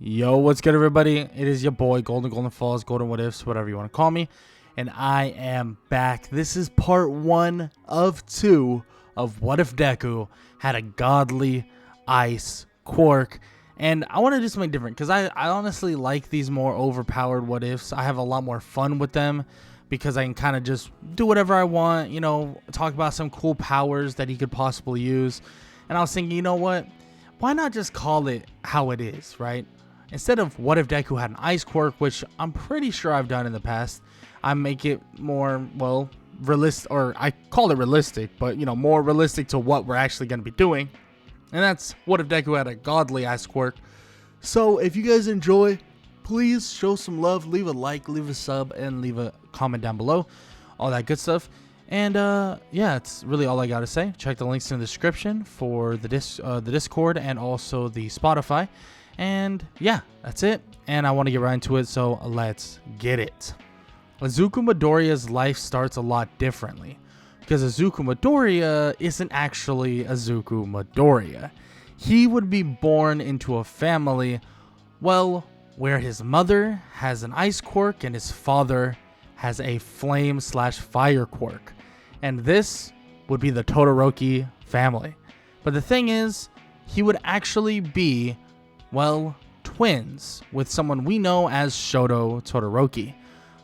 Yo, what's good, everybody? It is your boy, Golden Falls, Golden What Ifs, whatever you want to call me. And I am back. This is part 1 of 2 of What If Deku had a godly ice quirk. And I want to do something different because I honestly like these more overpowered what ifs. I have a lot more fun with them because I can kind of just do whatever I want, you know, talk about some cool powers that he could possibly use. And I was thinking, you know what? Why not just call it how it is, right? Instead of what if Deku had an ice quirk, which I'm pretty sure I've done in the past, I make it more, well, realistic, or I call it realistic, but, you know, more realistic to what we're actually going to be doing. And that's what if Deku had a godly ice quirk. So if you guys enjoy, please show some love, leave a like, leave a sub, and leave a comment down below. All that good stuff. And yeah, it's really all I got to say. Check the links in the description for the Discord and also the Spotify. And yeah, that's it. And I want to get right into it, so let's get it. Izuku Midoriya's life starts a lot differently, because Izuku Midoriya isn't actually Izuku Midoriya. He would be born into a family, well, where his mother has an ice quirk and his father has a flame/fire quirk. And this would be the Todoroki family. But the thing is, he would actually be, well, twins with someone we know as Shoto Todoroki.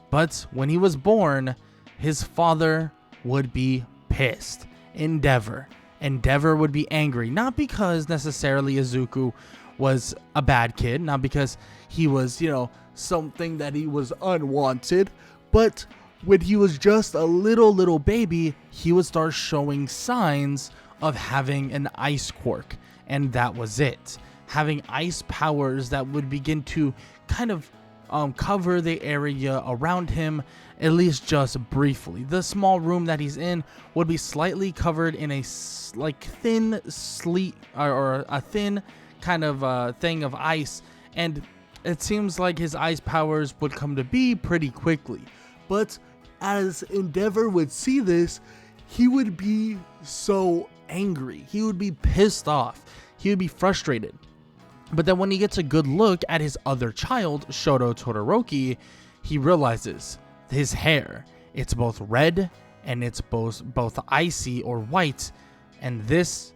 But when he was born, his father would be pissed. Endeavor would be angry, not because necessarily Izuku was a bad kid, not because he was, you know, something that he was unwanted, but when he was just a little baby, he would start showing signs of having an ice quirk, and that was it. Having ice powers that would begin to kind of cover the area around him, at least just briefly. The small room that he's in would be slightly covered in a thin sleet or a thin kind of thing of ice, and it seems like his ice powers would come to be pretty quickly. But as Endeavor would see this, he would be so angry. He would be pissed off. He would be frustrated. But then when he gets a good look at his other child, Shoto Todoroki, he realizes his hair, it's both red and it's both icy or white, and this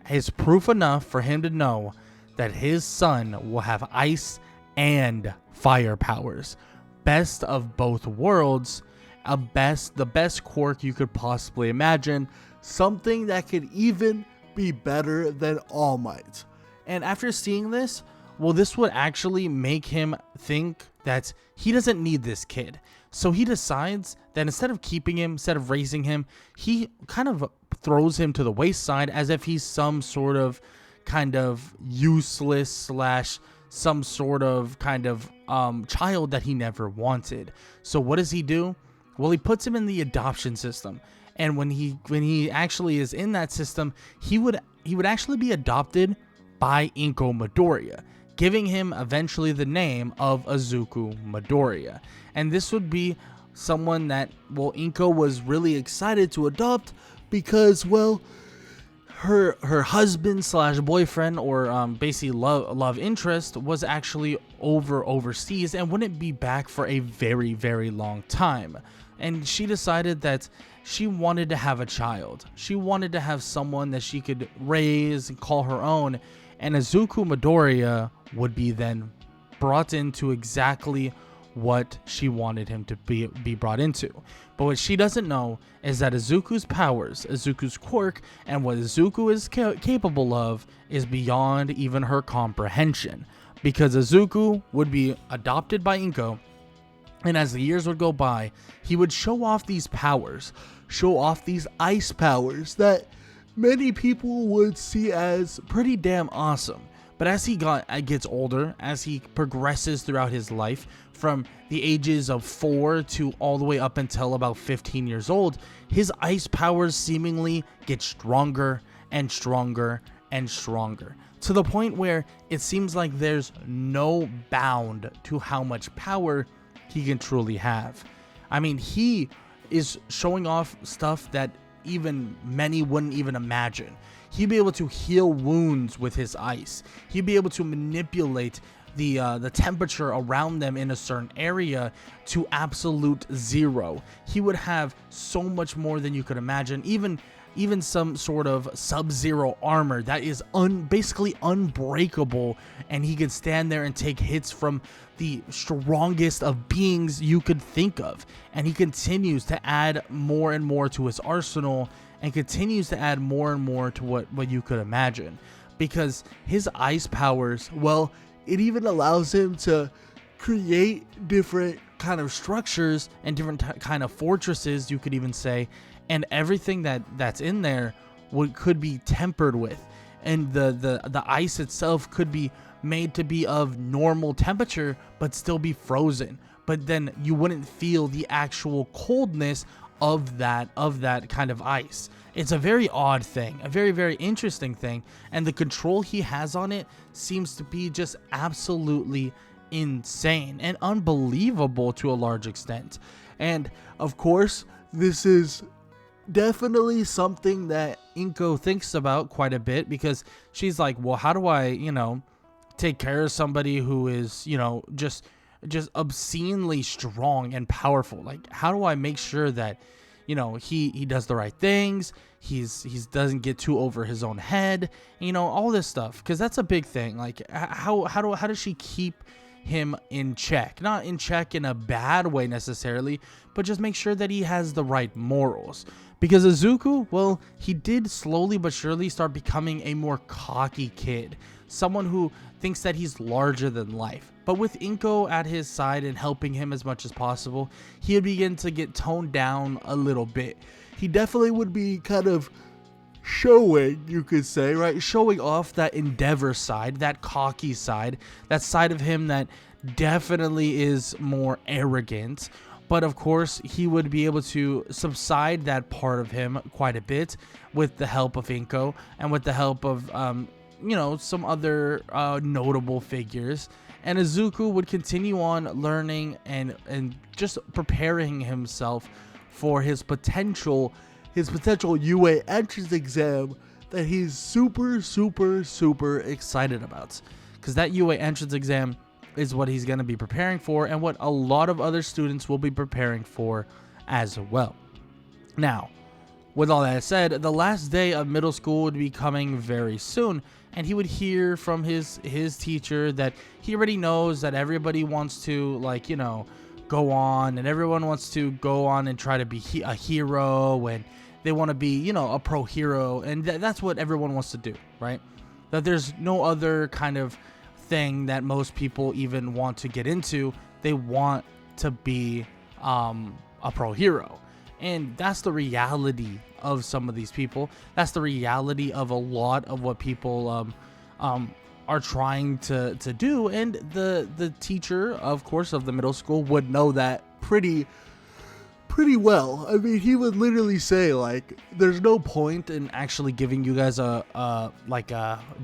is proof enough for him to know that his son will have ice and fire powers. Best of both worlds, the best quirk you could possibly imagine, something that could even be better than All Might. And after seeing this, well, this would actually make him think that he doesn't need this kid. So he decides that instead of keeping him, instead of raising him, he kind of throws him to the wayside as if he's some sort of kind of useless / some sort of kind of child that he never wanted. So what does he do? Well, he puts him in the adoption system. And when he actually is in that system, he would actually be adopted by Inko Midoriya, giving him eventually the name of Izuku Midoriya. And this would be someone that, well, Inko was really excited to adopt because, well, her husband / boyfriend or basically love interest was actually overseas and wouldn't be back for a very long time. And she decided that she wanted to have a child. She wanted to have someone that she could raise and call her own. And Izuku Midoriya would be then brought into exactly what she wanted him to be brought into. But what she doesn't know is that Izuku's powers, Izuku's quirk, and what Izuku is capable of is beyond even her comprehension. Because Izuku would be adopted by Inko, and as the years would go by, he would show off these powers, show off these ice powers that many people would see as pretty damn awesome. But as he gets older, as he progresses throughout his life, from the ages of 4 to all the way up until about 15 years old, his ice powers seemingly get stronger and stronger and stronger, to the point where it seems like there's no bound to how much power he can truly have. I mean, he is showing off stuff that even many wouldn't even imagine. He'd be able to heal wounds with his ice. He'd be able to manipulate the temperature around them in a certain area to absolute zero. He would have so much more than you could imagine, even some sort of sub-zero armor that is basically unbreakable, and he could stand there and take hits from the strongest of beings you could think of. And he continues to add more and more to his arsenal, and continues to add more and more to what you could imagine, because his ice powers, well, it even allows him to create different kind of structures and different kind of fortresses, you could even say, and everything that's in there could be tempered with, and the ice itself could be made to be of normal temperature but still be frozen, but then you wouldn't feel the actual coldness of that kind of ice. It's a very odd thing, a very, very interesting thing, and the control he has on it seems to be just absolutely insane and unbelievable to a large extent. And of course, this is definitely something that Inko thinks about quite a bit, because she's like, well, how do I, take care of somebody who is, just obscenely strong and powerful? Like, how do I make sure that, he does the right things, he's doesn't get too over his own head, all this stuff, because that's a big thing. Like, how does she keep him in check? Not in check in a bad way necessarily, but just make sure that he has the right morals. Because Izuku, well, he did slowly but surely start becoming a more cocky kid, someone who thinks that he's larger than life. But with Inko at his side and helping him as much as possible, he would begin to get toned down a little bit. He definitely would be kind of showing, you could say, right? Showing off that endeavor side, that cocky side, that side of him that definitely is more arrogant. But of course, he would be able to subside that part of him quite a bit with the help of Inko and with the help of, some other notable figures. And Izuku would continue on learning and just preparing himself for his potential UA entrance exam that he's super, super, super excited about. Because that UA entrance exam is what he's going to be preparing for, and what a lot of other students will be preparing for as well. Now, with all that said, the last day of middle school would be coming very soon, and he would hear from his teacher that he already knows that everybody wants to, go on, and everyone wants to go on and try to be a hero, and they want to be, a pro hero, and that's what everyone wants to do, right? That there's no other kind of thing that most people even want to get into. They want to be a pro hero, and that's the reality of some of these people. That's the reality of a lot of what people are trying to do, and the teacher, of course, of the middle school would know that pretty well. I mean, he would literally say, like, there's no point in actually giving you guys a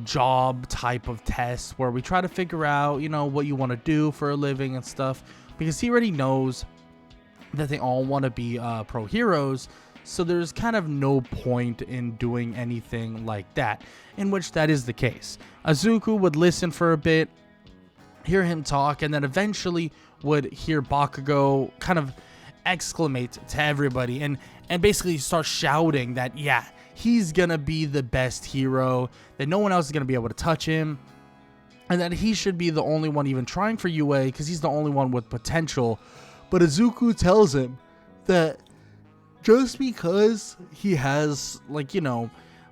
job type of test where we try to figure out, what you want to do for a living and stuff, because he already knows that they all want to be pro heroes. So there's kind of no point in doing anything like that, in which that is the case. Izuku would listen for a bit, hear him talk, and then eventually would hear Bakugo kind of exclamate to everybody and basically start shouting that, yeah, he's gonna be the best hero, that no one else is gonna be able to touch him, and that he should be the only one even trying for UA because he's the only one with potential. But Izuku tells him that just because he has,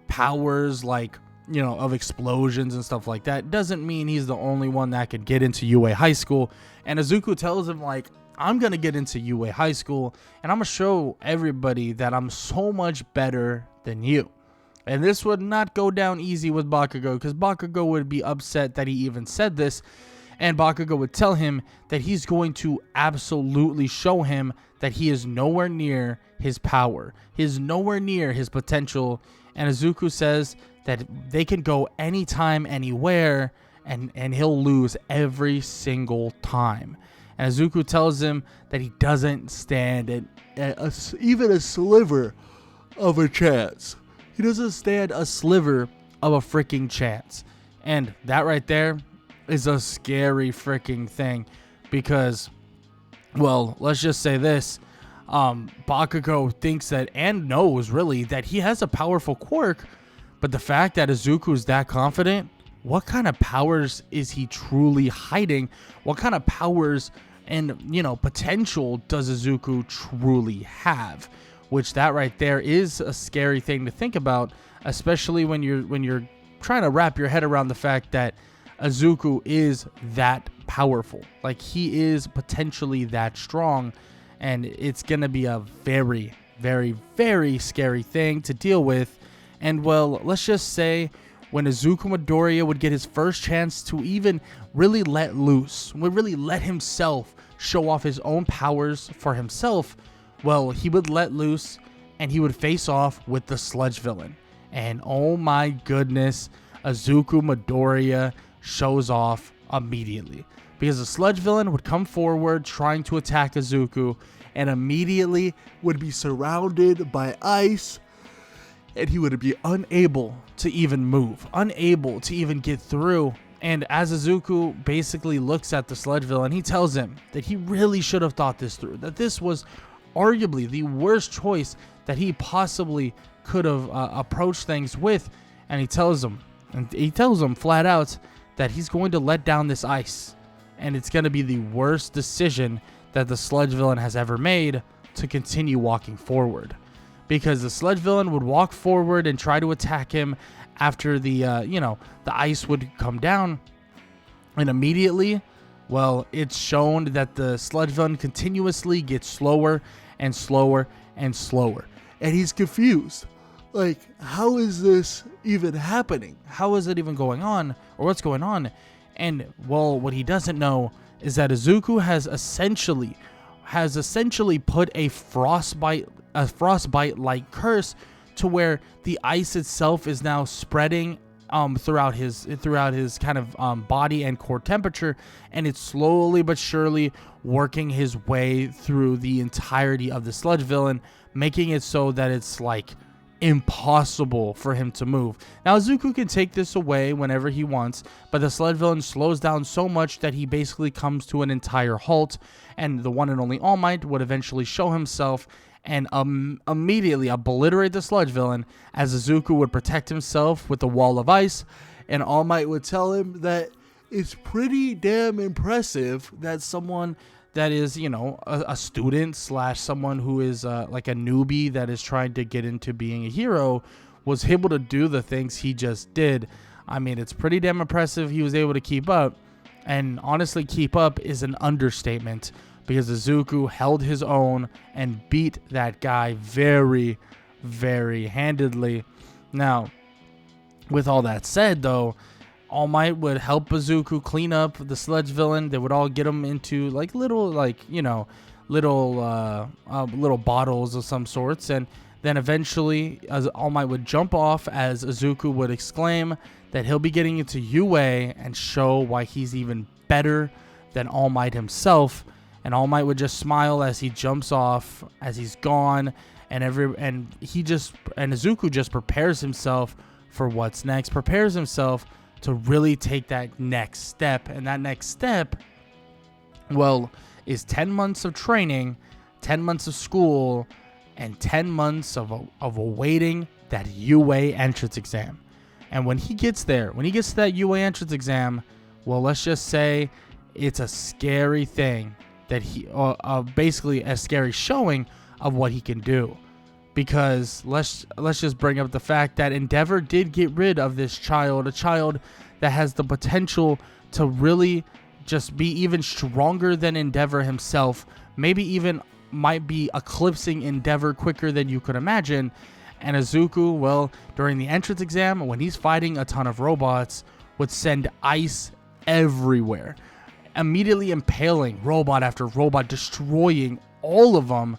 powers of explosions and stuff like that, doesn't mean he's the only one that could get into UA high school. And Izuku tells him, I'm going to get into UA high school, and I'm going to show everybody that I'm so much better than you. And this would not go down easy with Bakugo, because Bakugo would be upset that he even said this, and Bakugo would tell him that he's going to absolutely show him that he is nowhere near his power. He is nowhere near his potential. And Izuku says that they can go anytime, anywhere, and he'll lose every single time. And Izuku tells him that he doesn't stand even a sliver of a chance. He doesn't stand a sliver of a freaking chance. And that right there is a scary freaking thing because, well, let's just say this. Bakugo thinks that and knows really that he has a powerful quirk, but the fact that Izuku is that confident, what kind of powers is he truly hiding? What kind of powers and, potential does Izuku truly have? Which that right there is a scary thing to think about, especially when you're trying to wrap your head around the fact that Izuku is that powerful. Like, he is potentially that strong, and it's going to be a very, very, very scary thing to deal with. And, well, let's just say when Izuku Midoriya would get his first chance to even really let loose, would really let himself show off his own powers for himself, well, he would let loose and he would face off with the Sludge villain. And oh my goodness, Izuku Midoriya shows off immediately. Because the Sludge villain would come forward trying to attack Izuku and immediately would be surrounded by ice, and he would be unable to even move, unable to even get through. And as Izuku basically looks at the Sludge villain, he tells him that he really should have thought this through, that this was arguably the worst choice that he possibly could have approached things with. And he tells him flat out that he's going to let down this ice, and it's going to be the worst decision that the Sludge villain has ever made to continue walking forward. Because the Sludge villain would walk forward and try to attack him after the ice would come down, and immediately, well, it's shown that the Sludge villain continuously gets slower and slower and slower, and he's confused. Like, how is this even happening? How is it even going on, or what's going on? And, well, what he doesn't know is that Izuku has essentially put a frostbite-like curse to where the ice itself is now spreading throughout his kind of body and core temperature, and it's slowly but surely working his way through the entirety of the Sludge villain, making it so that it's like impossible for him to move. Now, Izuku can take this away whenever he wants, but the Sludge villain slows down so much that he basically comes to an entire halt, and the one and only All Might would eventually show himself and immediately obliterate the Sludge villain, as Izuku would protect himself with a wall of ice, and All Might would tell him that it's pretty damn impressive that someone that is, a student / someone who is like a newbie that is trying to get into being a hero was able to do the things he just did. I mean, it's pretty damn impressive he was able to keep up, and honestly, keep up is an understatement, because Izuku held his own and beat that guy very, very handedly. Now, with all that said, though, All Might would help Izuku clean up the Sludge villain. They would all get him into like little bottles of some sorts, and then eventually All Might would jump off as Izuku would exclaim that he'll be getting into UA and show why he's even better than All Might himself. And All Might would just smile as he jumps off, as he's gone, and Izuku just prepares himself for what's next, prepares himself to really take that next step. And that next step, well, is 10 months of training, 10 months of school, and 10 months of awaiting that UA entrance exam. And when he gets there, when he gets to that UA entrance exam, well, let's just say it's a scary thing that basically a scary showing of what he can do. Because let's just bring up the fact that Endeavor did get rid of this child, a child that has the potential to really just be even stronger than Endeavor himself, maybe even might be eclipsing Endeavor quicker than you could imagine. And Izuku, well, during the entrance exam, when he's fighting a ton of robots, would send ice everywhere, immediately impaling robot after robot, destroying all of them.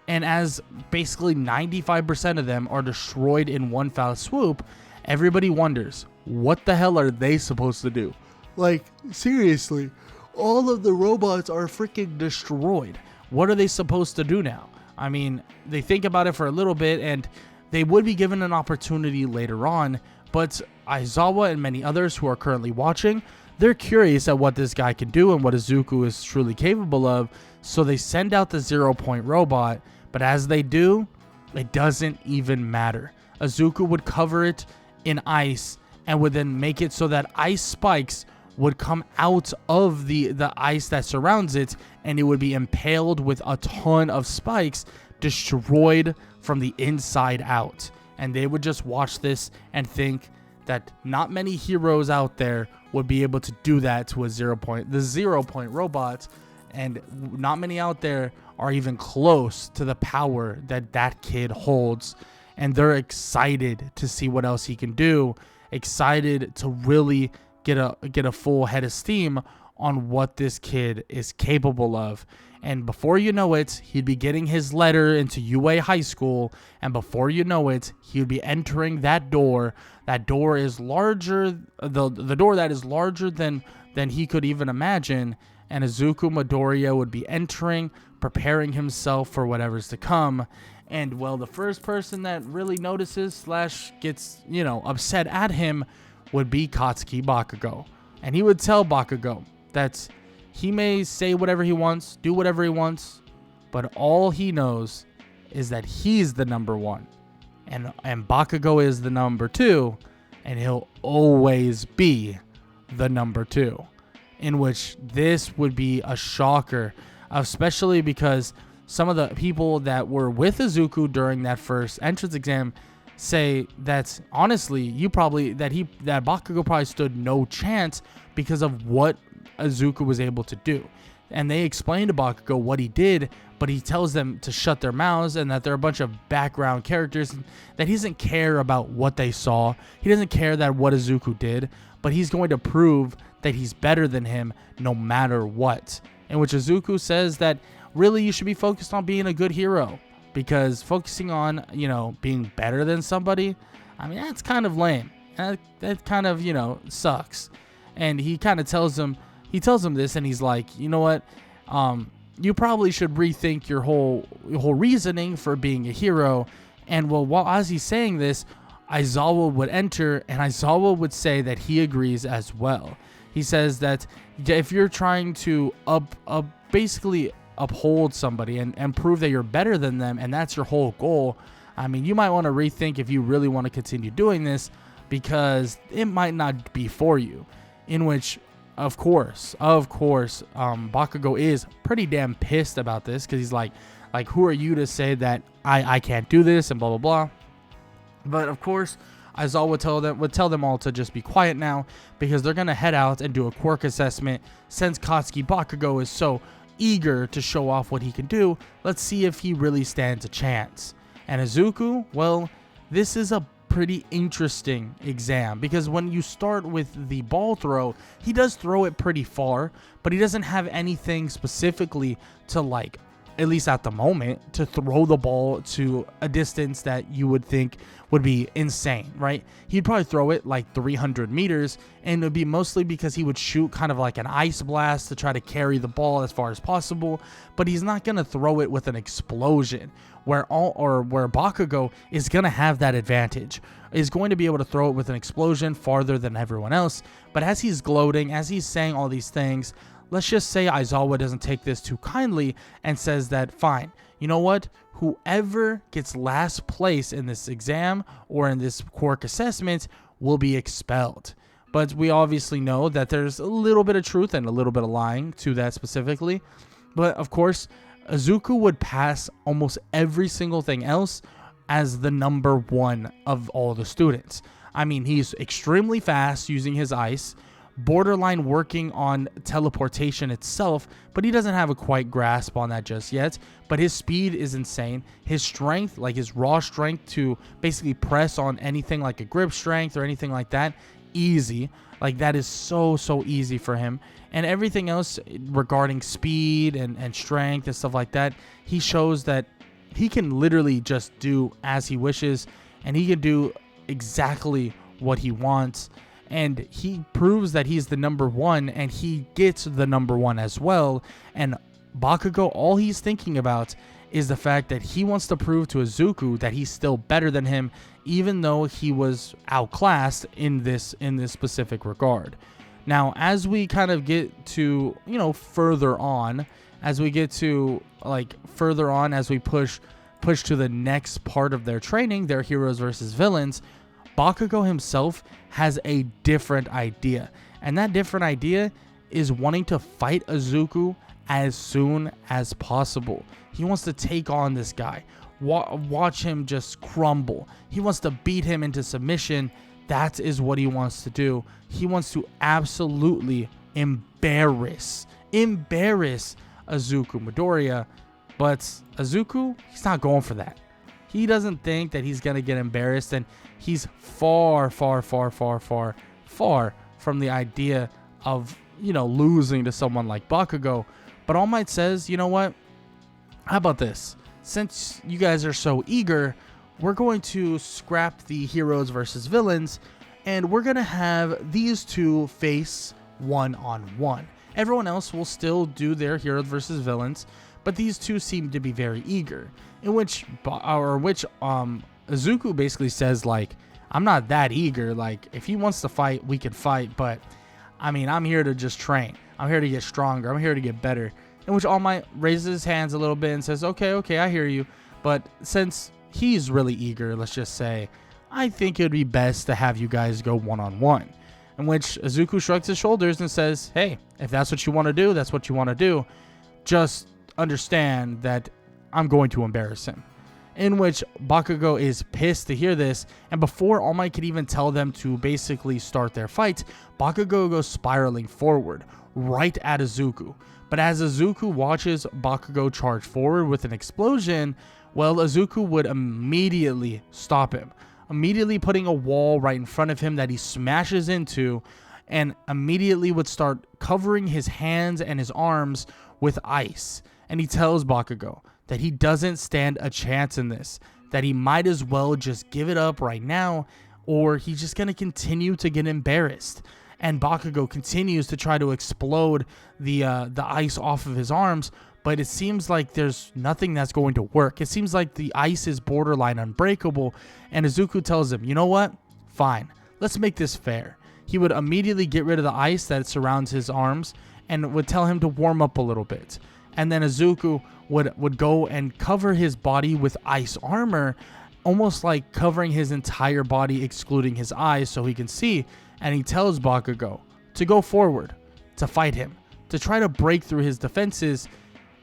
And as basically 95% of them are destroyed in one foul swoop, everybody wonders, what the hell are they supposed to do? Like, seriously, all of the robots are freaking destroyed. What are they supposed to do now? I mean, they think about it for a little bit, and they would be given an opportunity later on, but Aizawa and many others who are currently watching, they're curious at what this guy can do and what Izuku is truly capable of. So they send out the 0-point robot, but as they do, it doesn't even matter. Izuku would cover it in ice and would then make it so that ice spikes would come out of the ice that surrounds it, and it would be impaled with a ton of spikes, destroyed from the inside out. And they would just watch this and think that not many heroes out there would be able to do that to the 0-point robot, and not many out there are even close to the power that that kid holds. And they're excited to see what else he can do, excited to really get a full head of steam on what this kid is capable of. And before you know it, he'd be getting his letter into UA High School, and before you know it, he would be entering that door. That door is larger, the door that is larger than he could even imagine, and Izuku Midoriya would be entering, preparing himself for whatever's to come. And well, the first person that really notices / gets, upset at him would be Katsuki Bakugo. And he would tell Bakugo that he may say whatever he wants, do whatever he wants, but all he knows is that he's the number one. And Bakugo is the number two, and he'll always be the number two. In which this would be a shocker, especially because some of the people that were with Izuku during that first entrance exam say that honestly, that Bakugo probably stood no chance because of what Izuku was able to do. And they explain to Bakugo what he did, but he tells them to shut their mouths and that they're a bunch of background characters, that he doesn't care about what they saw. He doesn't care that what Izuku did, but he's going to prove that he's better than him no matter what. In which Izuku says that really you should be focused on being a good hero, because focusing on, being better than somebody, that's kind of lame. That kind of, sucks. And he kind of tells him this, and he's like, you know what? You probably should rethink your whole reasoning for being a hero. And well, while as he's saying this, Aizawa would enter, and Aizawa would say that he agrees as well. He says that if you're trying to basically uphold somebody and prove that you're better than them, and that's your whole goal, you might want to rethink if you really want to continue doing this, because it might not be for you. In which, of course, Bakugo is pretty damn pissed about this, because he's like, who are you to say that I can't do this, and blah, blah, blah. But of course, Aizawa would tell them all to just be quiet now, because they're going to head out and do a quirk assessment. Since Katsuki Bakugo is so eager to show off what he can do, let's see if he really stands a chance. And Izuku, well, this is a pretty interesting exam, because when you start with the ball throw, he does throw it pretty far, but he doesn't have anything specifically to, at least at the moment, to throw the ball to a distance that you would think would be insane, right? He'd probably throw it 300 meters, and it would be mostly because he would shoot kind of like an ice blast to try to carry the ball as far as possible, but he's not going to throw it with an explosion, where Bakugo is going to have that advantage, is going to be able to throw it with an explosion farther than everyone else. But as he's gloating, as he's saying all these things, let's just say Aizawa doesn't take this too kindly and says that, fine, you know what? Whoever gets last place in this exam or in this quirk assessment will be expelled. But we obviously know that there's a little bit of truth and a little bit of lying to that specifically. But of course, Izuku would pass almost every single thing else as the number one of all the students. He's extremely fast using his ice, borderline working on teleportation itself, but he doesn't have a quite grasp on that just yet. But his speed is insane. His strength, his raw strength to basically press on anything like a grip strength or anything like that, easy. That is so easy for him. And everything else regarding speed and strength and stuff like that, he shows that he can literally just do as he wishes, and he can do exactly what he wants. And he proves that he's the number one, and he gets the number one as well. And Bakugo, all he's thinking about is the fact that he wants to prove to Izuku that he's still better than him, even though he was outclassed in this specific regard. Now, as we kind of get to, further on, as we get to further on, as we push to the next part of their training, their heroes versus villains, Bakugo himself has a different idea. And that different idea is wanting to fight Izuku as soon as possible. He wants to take on this guy. Watch him just crumble. He wants to beat him into submission. That is what he wants to do. He wants to absolutely embarrass Izuku Midoriya. But Izuku, he's not going for that. He doesn't think that he's going to get embarrassed, and he's far from the idea of, losing to someone like Bakugo. But All Might says, you know what? How about this? Since you guys are so eager, we're going to scrap the heroes versus villains, and we're going to have these two face one-on-one. Everyone else will still do their heroes versus villains, but these two seem to be very eager. In which Izuku basically says, I'm not that eager. If he wants to fight, we can fight, but I'm here to just train. I'm here to get stronger. I'm here to get better. In which All Might raises his hands a little bit and says, okay, I hear you. But since he's really eager, let's just say, I think it would be best to have you guys go one-on-one. In which Izuku shrugs his shoulders and says, hey, if that's what you want to do, that's what you want to do. Just understand that I'm going to embarrass him. In which Bakugo is pissed to hear this, and before All Might could even tell them to basically start their fight, Bakugo goes spiraling forward, right at Izuku. But as Izuku watches Bakugo charge forward with an explosion, well, Izuku would immediately stop him, immediately putting a wall right in front of him that he smashes into, and immediately would start covering his hands and his arms with ice. And he tells Bakugo that he doesn't stand a chance in this, that he might as well just give it up right now, or he's just going to continue to get embarrassed. And Bakugo continues to try to explode the ice off of his arms, but it seems like there's nothing that's going to work. It seems like the ice is borderline unbreakable, and Izuku tells him, you know what? Fine, let's make this fair. He would immediately get rid of the ice that surrounds his arms and would tell him to warm up a little bit. And then Izuku would go and cover his body with ice armor, almost like covering his entire body, excluding his eyes so he can see. And he tells Bakugo to go forward, to fight him, to try to break through his defenses.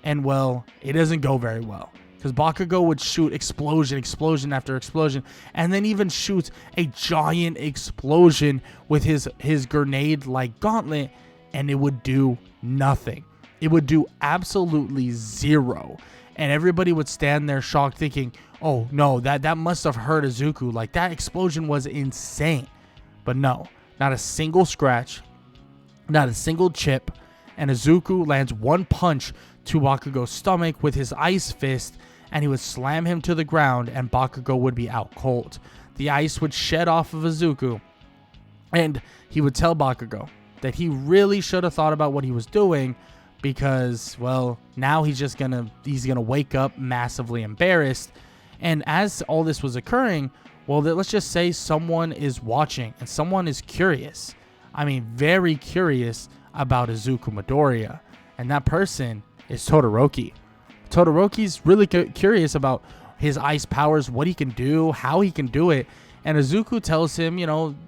And well, it doesn't go very well, because Bakugo would shoot explosion after explosion, and then even shoot a giant explosion with his grenade-like gauntlet, and it would do nothing. It would do absolutely zero. And everybody would stand there shocked, thinking, oh no, that must have hurt Izuku. That explosion was insane. But no, not a single scratch, not a single chip, and Izuku lands one punch to Bakugo's stomach with his ice fist, and he would slam him to the ground, and Bakugo would be out cold. The ice would shed off of Izuku, and he would tell Bakugo that he really should have thought about what he was doing, because, well, now he's gonna wake up massively embarrassed. And as all this was occurring, well, let's just say someone is watching and someone is curious. Very curious about Izuku Midoriya, and that person is Todoroki. Todoroki's really curious about his ice powers, what he can do, how he can do it. And Izuku tells him,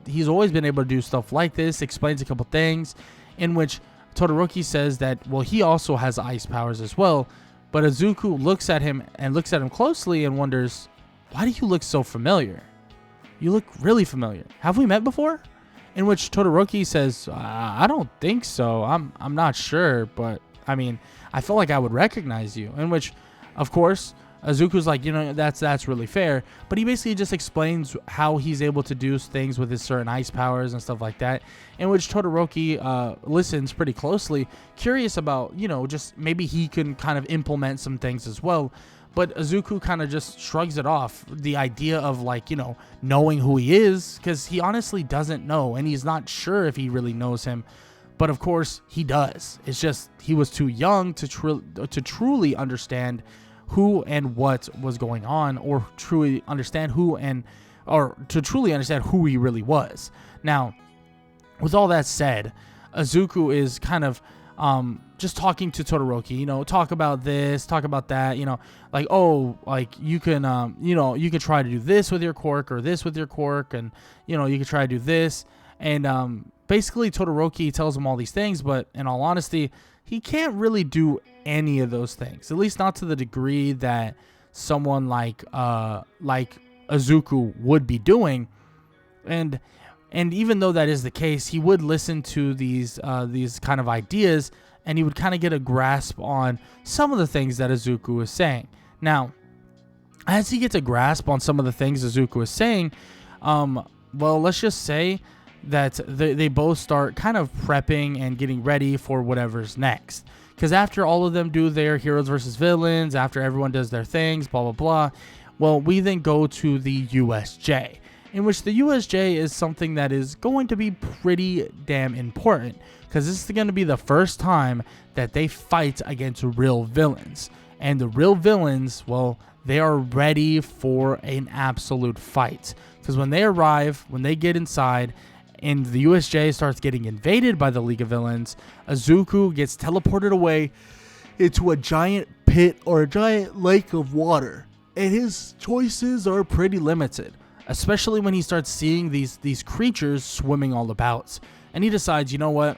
he's always been able to do stuff like this, explains a couple things, in which Todoroki says that, well, he also has ice powers as well. But Izuku looks at him closely and wonders, why do you look so familiar? You look really familiar. Have we met before? In which Todoroki says, I don't think so. I'm not sure, but I feel like I would recognize you. In which, of course, Izuku's like, that's really fair. But he basically just explains how he's able to do things with his certain ice powers and stuff like that. In which Todoroki listens pretty closely, curious about, just maybe he can kind of implement some things as well. But Izuku kind of just shrugs it off, the idea of knowing who he is, because he honestly doesn't know, and he's not sure if he really knows him. But of course he does. It's just he was too young to truly understand who and what was going on, or truly understand who he really was. Now, with all that said, Izuku is kind of just talking to Todoroki, talk about this, talk about that, like, oh, like you can, you could try to do this with your quirk or this with your quirk, and, you could try to do this. And basically Todoroki tells him all these things, but in all honesty, he can't really do any of those things, at least not to the degree that someone like Izuku would be doing. And even though that is the case, he would listen to these kind of ideas, and he would kind of get a grasp on some of the things that Izuku is saying. Now, as he gets a grasp on some of the things Izuku is saying, well, let's just say that they both start kind of prepping and getting ready for whatever's next. Because after all of them do their heroes versus villains, after everyone does their things, blah, blah, blah, well, we then go to the USJ, in which the USJ is something that is going to be pretty damn important, because this is going to be the first time that they fight against real villains. And the real villains, well, they are ready for an absolute fight. Because when they arrive, when they get inside, and the USJ starts getting invaded by the League of Villains, Izuku gets teleported away into a giant pit or a giant lake of water. And his choices are pretty limited, especially when he starts seeing these creatures swimming all about. And he decides, you know what?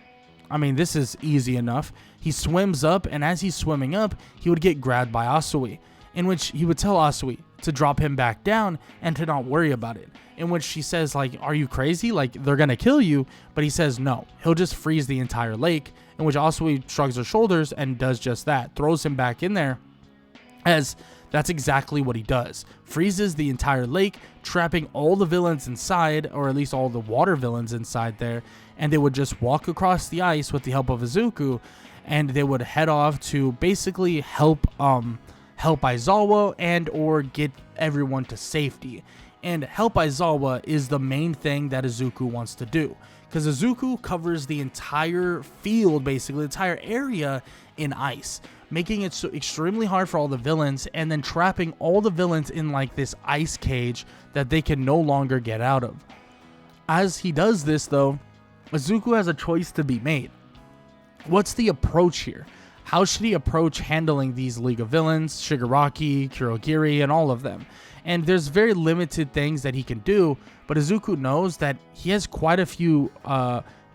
I mean, this is easy enough. He swims up, and as he's swimming up, he would get grabbed by Asui, in which he would tell Asui to drop him back down and to not worry about it. In which she says, like, are you crazy? Like, they're going to kill you. But he says no. He'll just freeze the entire lake, in which Asui shrugs her shoulders and does just that. Throws him back in there, as that's exactly what he does. Freezes the entire lake, trapping all the villains inside, or at least all the water villains inside there, and they would just walk across the ice with the help of Izuku, and they would head off to basically help Aizawa and or get everyone to safety. And help Aizawa is the main thing that Izuku wants to do, because Izuku covers the entire field, basically the entire area, in ice, making it so extremely hard for all the villains, and then trapping all the villains in like this ice cage that they can no longer get out of. As he does this, though, Izuku has a choice to be made. What's the approach here? How should he approach handling these League of Villains, Shigaraki, Kurogiri, and all of them? And there's very limited things that he can do, but Izuku knows that he has quite a few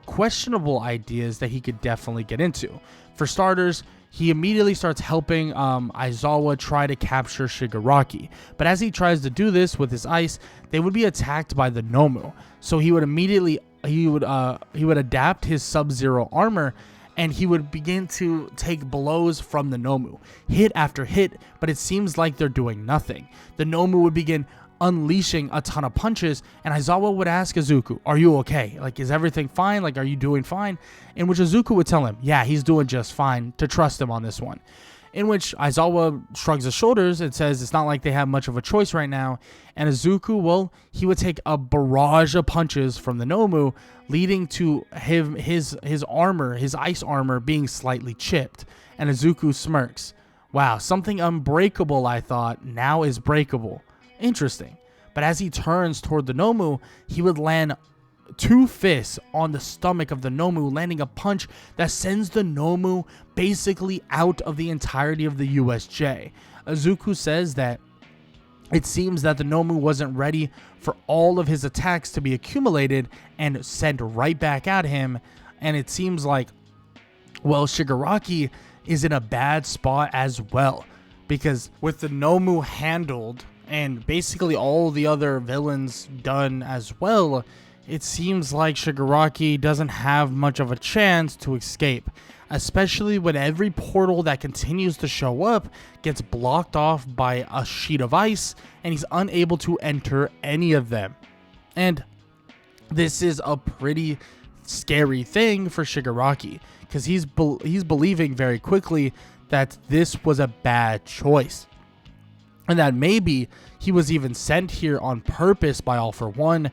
questionable ideas that he could definitely get into. For starters, he immediately starts helping Aizawa try to capture Shigaraki. But as he tries to do this with his ice, they would be attacked by the Nomu. So he would immediately, he would adapt his Sub-Zero armor, and he would begin to take blows from the Nomu, hit after hit, but it seems like they're doing nothing. The Nomu would begin unleashing a ton of punches, and Aizawa would ask Izuku, are you okay? Like, is everything fine? Like, are you doing fine? In which Izuku would tell him, yeah, he's doing just fine, to trust him on this one. In which Aizawa shrugs his shoulders and says it's not like they have much of a choice right now. And Izuku, well, he would take a barrage of punches from the Nomu, leading to him, his armor, his ice armor, being slightly chipped. And Izuku smirks. Wow, something unbreakable, I thought, now is breakable. Interesting. But as he turns toward the Nomu, he would land two fists on the stomach of the Nomu, landing a punch that sends the Nomu basically out of the entirety of the USJ. Izuku says that it seems that the Nomu wasn't ready for all of his attacks to be accumulated and sent right back at him, and it seems like, well, Shigaraki is in a bad spot as well, because with the Nomu handled and basically all the other villains done as well, it seems like Shigaraki doesn't have much of a chance to escape, especially when every portal that continues to show up gets blocked off by a sheet of ice and he's unable to enter any of them. And this is a pretty scary thing for Shigaraki, because he's believing very quickly that this was a bad choice, and that maybe he was even sent here on purpose by All For One,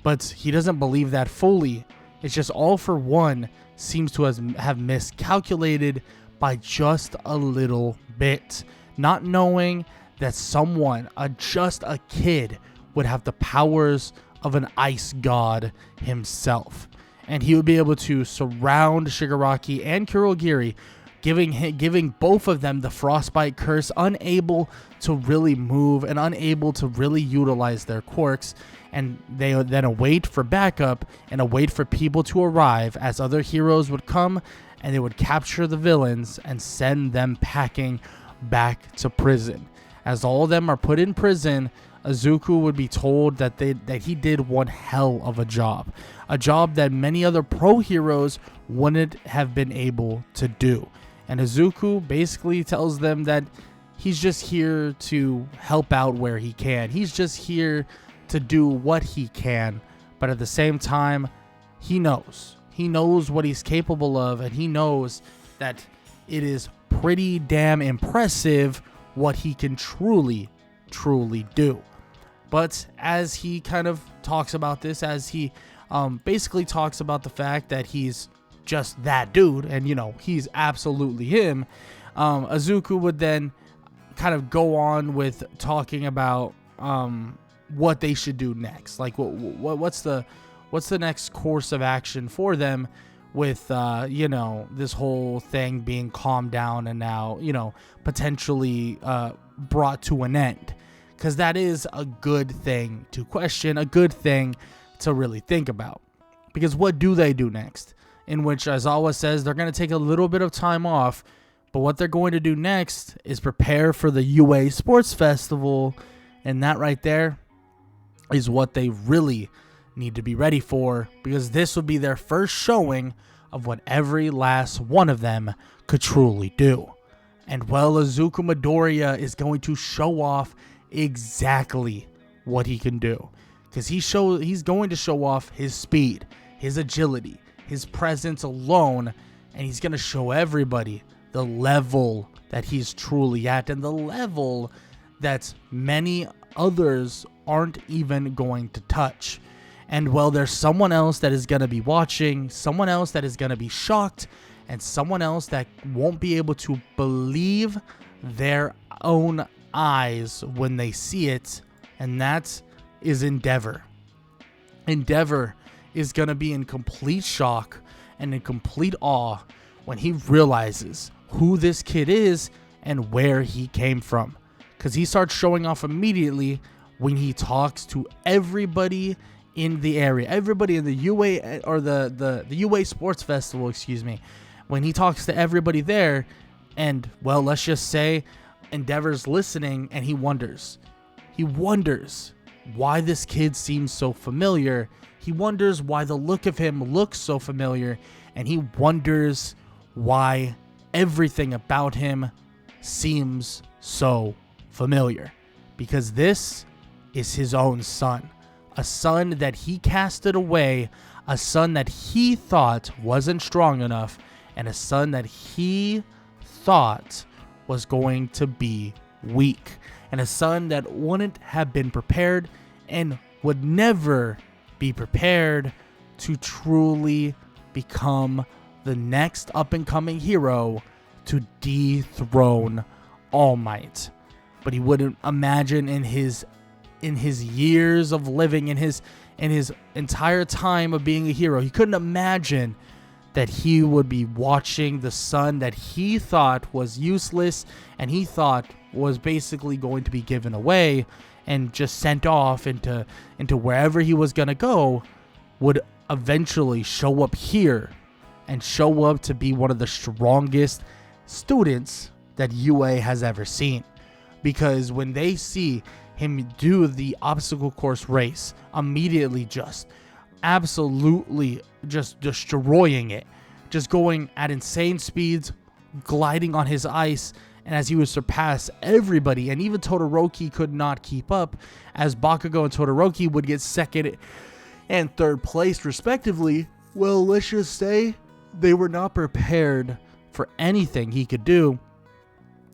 but he doesn't believe that fully. It's just All For One seems to have miscalculated by just a little bit, not knowing that someone, just a kid, would have the powers of an ice god himself. and he would be able to surround Shigaraki and Kurogiri, giving both of them the frostbite curse, unable to really move and unable to really utilize their quirks. And they would then await for backup and await for people to arrive as other heroes would come, and they would capture the villains and send them packing back to prison. As all of them are put in prison, Izuku would be told that he did one hell of a job that many other pro heroes wouldn't have been able to do. And Izuku basically tells them that he's just here to help out where he can. He's just here to do what he can, but at the same time, he knows what he's capable of, and he knows that it is pretty damn impressive what he can truly do. But as he kind of talks about this, as he basically talks about the fact that he's just that dude, and he's absolutely him, Izuku would then kind of go on with talking about what they should do next. Like what's the next course of action for them with this whole thing being calmed down and now potentially brought to an end, because that is a good thing to question, a good thing to really think about. Because what do they do next? In which Aizawa says they're going to take a little bit of time off, but what they're going to do next is prepare for the UA Sports Festival, and that right there is what they really need to be ready for, because this would be their first showing of what every last one of them could truly do. And well, Izuku Midoriya is going to show off exactly what he can do, because he's going to show off his speed, his agility, his presence alone, and he's going to show everybody the level that he's truly at, and the level that many others aren't even going to touch. And well, there's someone else that is going to be watching, someone else that is going to be shocked, and someone else that won't be able to believe their own eyes when they see it, and that is Endeavor. Endeavor is going to be in complete shock and in complete awe when he realizes who this kid is and where he came from, because he starts showing off immediately when he talks to everybody in the area, everybody in the UA or the UA Sports Festival, when he talks to everybody there. And well, let's just say Endeavor's listening, and he wonders why this kid seems so familiar. He wonders why the look of him looks so familiar, and he wonders why everything about him seems so familiar, because this is his own son, a son that he casted away, a son that he thought wasn't strong enough, and a son that he thought was going to be weak, and a son that wouldn't have been prepared and would never be prepared to truly become the next up-and-coming hero to dethrone All Might. But he wouldn't imagine in his years of living, in his entire time of being a hero, he couldn't imagine that he would be watching the son that he thought was useless and he thought was basically going to be given away and just sent off into wherever he was going to go, would eventually show up here and show up to be one of the strongest students that UA has ever seen. Because when they see him do the obstacle course race, immediately just absolutely just destroying it, just going at insane speeds, gliding on his ice, and as he would surpass everybody, and even Todoroki could not keep up, as Bakugo and Todoroki would get second and third place respectively. Well, let's just say they were not prepared for anything he could do.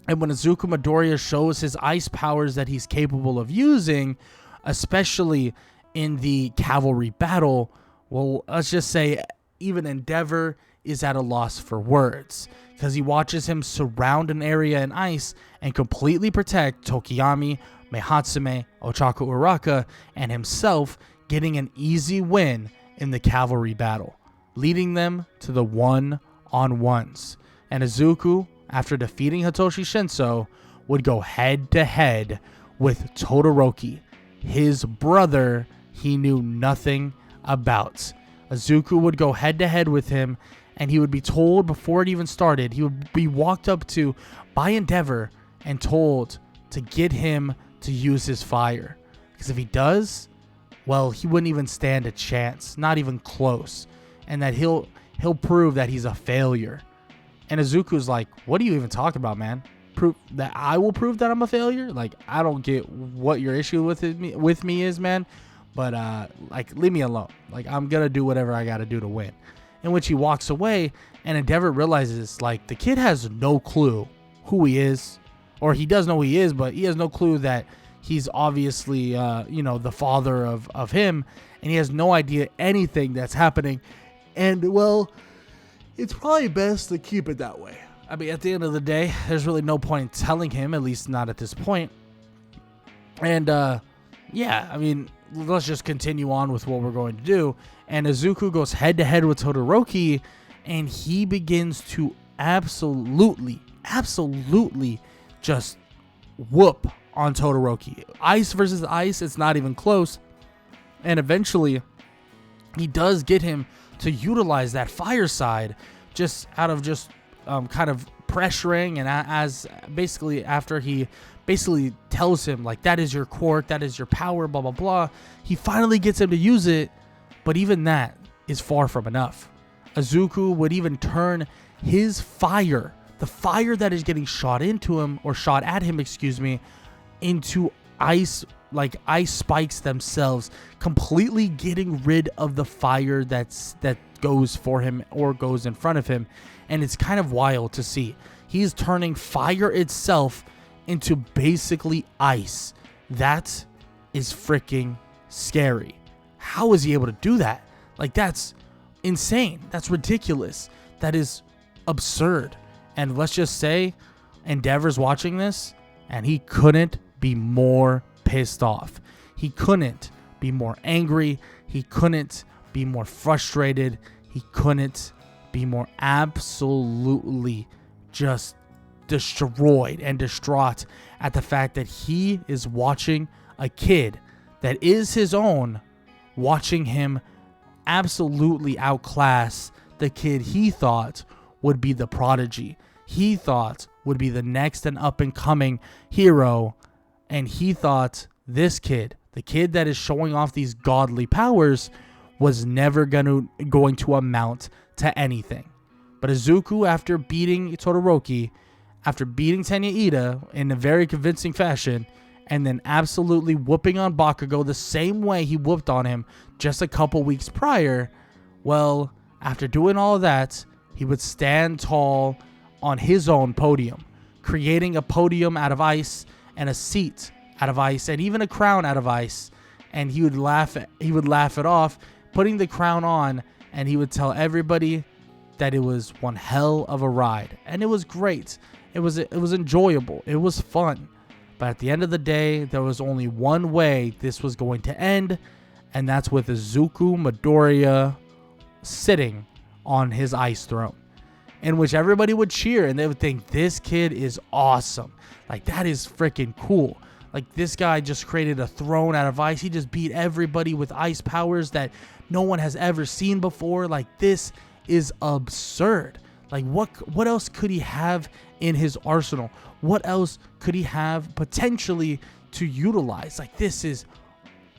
And when Izuku Midoriya shows his ice powers that he's capable of using, especially in the cavalry battle, well, let's just say even Endeavor is at a loss for words, because he watches him surround an area in ice and completely protect Tokiyami, Meihatsume, Ochaku Uraka, and himself, getting an easy win in the cavalry battle. leading them to the one-on-ones. And Izuku, after defeating Hitoshi Shinso, would go head-to-head with Todoroki, his brother he knew nothing about. Izuku would go head-to-head with him, and he would be told before it even started, he would be walked up to by Endeavor and told to get him to use his fire. Because if he does, well, he wouldn't even stand a chance, not even close. And that he'll prove that he's a failure. And Izuku's like, what are you even talking about, man? Prove that I will prove that I'm a failure? Like, I don't get what your issue with me is, man. But, like, leave me alone. Like, I'm going to do whatever I got to do to win. In which he walks away, and Endeavor realizes, like, the kid has no clue who he is. Or he does know who he is, but he has no clue that he's obviously, the father of him. And he has no idea anything that's happening. And, well, it's probably best to keep it that way. I mean, at the end of the day, there's really no point in telling him, at least not at this point. And, yeah, I mean, let's just continue on with what we're going to do. And Izuku goes head-to-head with Todoroki, and he begins to absolutely just whoop on Todoroki. Ice versus ice, it's not even close. And eventually, he does get him to utilize that fire side just out of just kind of pressuring, and as basically after he basically tells him, like, that is your quirk, that is your power, blah, blah, blah. He finally gets him to use it, but even that is far from enough. Izuku would even turn his fire, the fire that is getting shot into him, or shot at him, into ice, like ice spikes themselves, completely getting rid of the fire that goes for him or goes in front of him. And it's kind of wild to see. He's turning fire itself into basically ice. That is freaking scary. How is he able to do that? Like, that's insane. That's ridiculous. That is absurd. And let's just say Endeavor's watching this, and he couldn't be more pissed off. He couldn't be more angry. He couldn't be more frustrated. He couldn't be more absolutely just destroyed and distraught at the fact that he is watching a kid that is his own, watching him absolutely outclass the kid he thought would be the prodigy. He thought would be the next and up and coming hero. And he thought this kid, the kid that is showing off these godly powers, was never going to amount to anything. But Izuku, after beating Todoroki, after beating Tenya Ida in a very convincing fashion, and then absolutely whooping on Bakugo the same way he whooped on him just a couple weeks prior, well, after doing all of that, he would stand tall on his own podium, creating a podium out of ice and a seat out of ice and even a crown out of ice. And he would laugh it off, putting the crown on, and he would tell everybody that it was one hell of a ride. And it was great. It was enjoyable. It was fun. But at the end of the day, there was only one way this was going to end, and that's with Izuku Midoriya sitting on his ice throne, in which everybody would cheer and they would think, this kid is awesome. Like, that is freaking cool. Like, this guy just created a throne out of ice. He just beat everybody with ice powers that no one has ever seen before. Like, this is absurd. Like, what else could he have in his arsenal? What else could he have potentially to utilize? Like, this is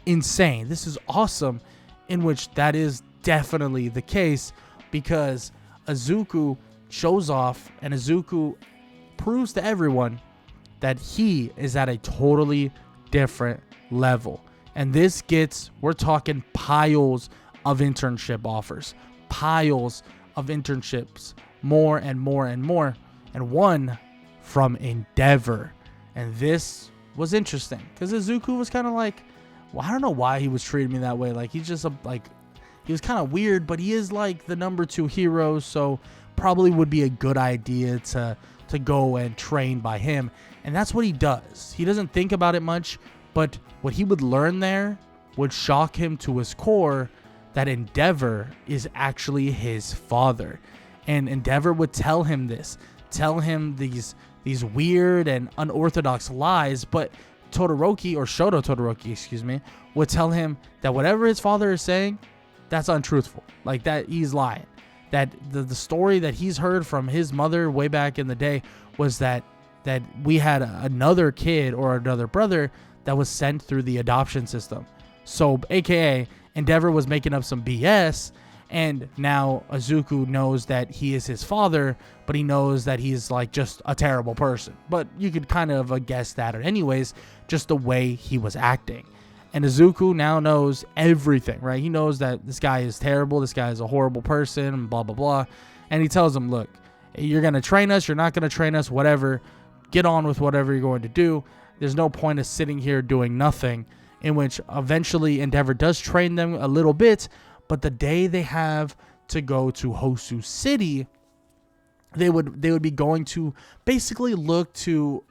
insane. This is awesome, in which that is definitely the case, because Izuku shows off and Izuku proves to everyone that he is at a totally different level. And this gets, we're talking piles of internship offers, piles of internships, more and more and more, and one from Endeavor. And this was interesting because Izuku was kind of like, well, I don't know why he was treating me that way. Like, he's just he was kind of weird, but he is like the number 2 hero, so probably would be a good idea to go and train by him. And that's what he does. He doesn't think about it much, but what he would learn there would shock him to his core, that Endeavor is actually his father. And Endeavor would tell him this, tell him these weird and unorthodox lies, but Todoroki, or Shoto Todoroki, excuse me, would tell him that whatever his father is saying, that's untruthful. Like, that he's lying. That the story that he's heard from his mother way back in the day was that we had another kid or another brother that was sent through the adoption system. So, aka, Endeavor was making up some BS, and now Izuku knows that he is his father, but he knows that he's like just a terrible person. But you could kind of guess that anyways, just the way he was acting. And Izuku now knows everything, right? He knows that this guy is terrible, this guy is a horrible person, blah, blah, blah. And he tells him, look, you're going to train us, you're not going to train us, whatever. Get on with whatever you're going to do. There's no point of sitting here doing nothing. In which eventually Endeavor does train them a little bit, but the day they have to go to Hosu City, they would be going to basically look to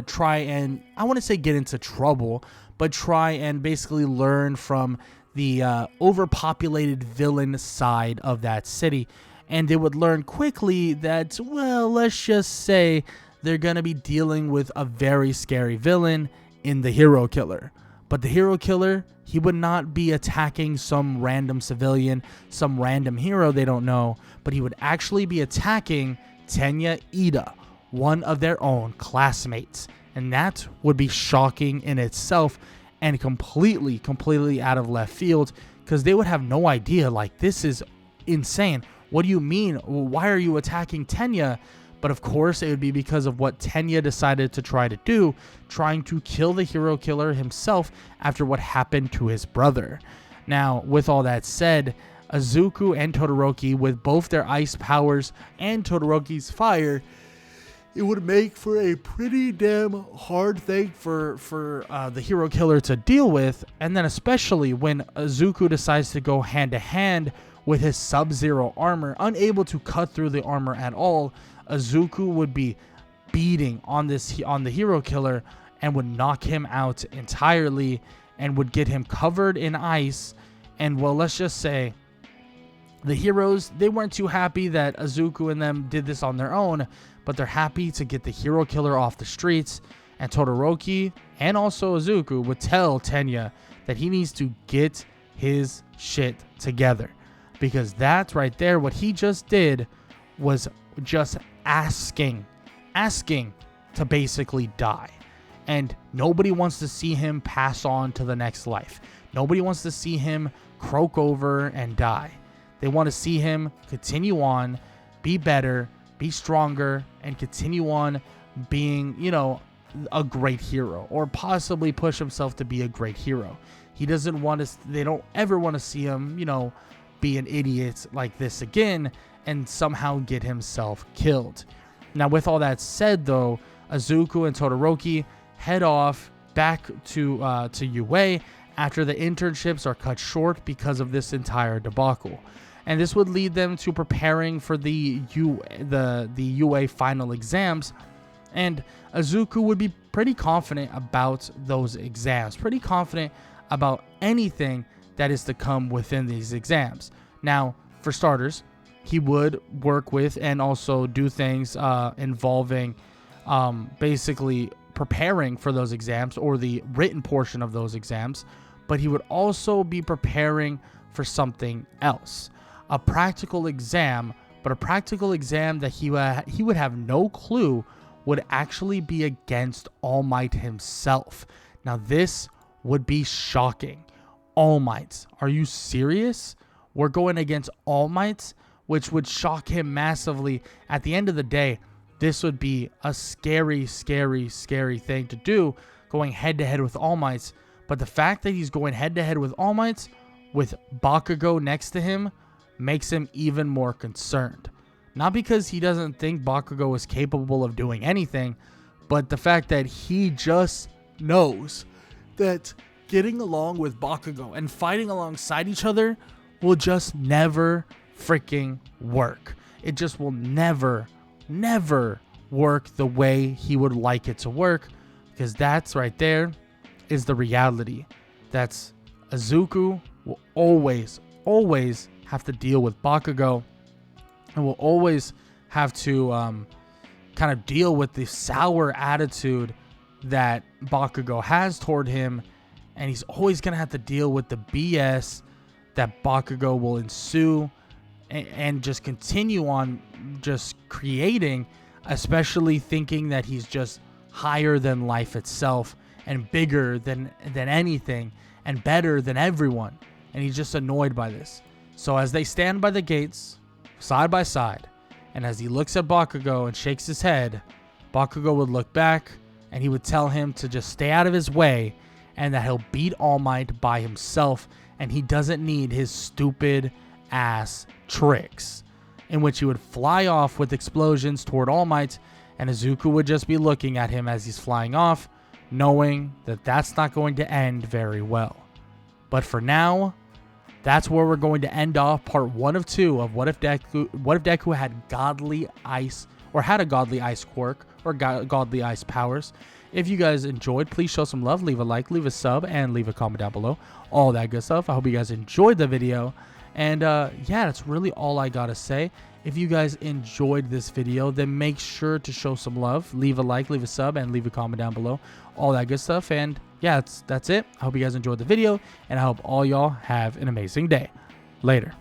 try and, I want to say get into trouble, but try and basically learn from the overpopulated villain side of that city. And they would learn quickly that, well, let's just say they're going to be dealing with a very scary villain in the Hero Killer. But the Hero Killer, he would not be attacking some random civilian, some random hero they don't know, but he would actually be attacking Tenya Ida, one of their own classmates. And that would be shocking in itself and completely out of left field, because they would have no idea, like, this is insane. What do you mean? Why are you attacking Tenya? But of course, it would be because of what Tenya decided to try to do, trying to kill the Hero Killer himself after what happened to his brother. Now, with all that said, Izuku and Todoroki, with both their ice powers and Todoroki's fire, it would make for a pretty damn hard thing for the Hero Killer to deal with. And then especially when Izuku decides to go hand to hand with his Sub-Zero armor, unable to cut through the armor at all, Izuku would be beating on the Hero Killer and would knock him out entirely and would get him covered in ice. And, well, let's just say the heroes, they weren't too happy that Izuku and them did this on their own, but they're happy to get the Hero Killer off the streets. And Todoroki and also Izuku would tell Tenya that he needs to get his shit together, because that's right there, what he just did was just asking to basically die. And nobody wants to see him pass on to the next life. Nobody wants to see him croak over and die. They want to see him continue on, be better, be stronger, and continue on being, a great hero, or possibly push himself to be a great hero. He doesn't want to, they don't ever want to see him, be an idiot like this again and somehow get himself killed. Now, with all that said, though, Izuku and Todoroki head off back to UA after the internships are cut short because of this entire debacle. And this would lead them to preparing for the UA final exams. And Izuku would be pretty confident about those exams, pretty confident about anything that is to come within these exams. Now, for starters, he would work with and also do things involving basically preparing for those exams, or the written portion of those exams, but he would also be preparing for something else, a practical exam, but a practical exam that he would have no clue would actually be against All Might himself. Now, this would be shocking. All Might, are you serious? We're going against All Might, which would shock him massively. At the end of the day, this would be a scary thing to do, going head-to-head with All Might. But the fact that he's going head-to-head with All Might, with Bakugo next to him, makes him even more concerned. Not because he doesn't think Bakugo is capable of doing anything, but the fact that he just knows that getting along with Bakugo and fighting alongside each other will just never freaking work. It just will never work the way he would like it to work, because that's right there is the reality. That's Izuku will always always have to deal with Bakugo, and will always have to kind of deal with the sour attitude that Bakugo has toward him, and he's always going to have to deal with the BS that Bakugo will ensue and just continue on just creating, especially thinking that he's just higher than life itself and bigger than anything and better than everyone, and he's just annoyed by this. So as they stand by the gates side by side, and as he looks at Bakugo and shakes his head, Bakugo would look back and he would tell him to just stay out of his way and that he'll beat All Might by himself and he doesn't need his stupid ass tricks, in which he would fly off with explosions toward All Might, and Izuku would just be looking at him as he's flying off, knowing that that's not going to end very well. But for now, that's where we're going to end off part 1 of 2 of What If Deku had godly ice, or had a godly ice quirk, or godly ice powers. If you guys enjoyed, please show some love, leave a like, leave a sub, and leave a comment down below. All that good stuff. I hope you guys enjoyed the video. And yeah, that's really all I gotta say. If you guys enjoyed this video, then make sure to show some love, leave a like, leave a sub, and leave a comment down below. All that good stuff. And yeah, that's it. I hope you guys enjoyed the video, and I hope all y'all have an amazing day. Later.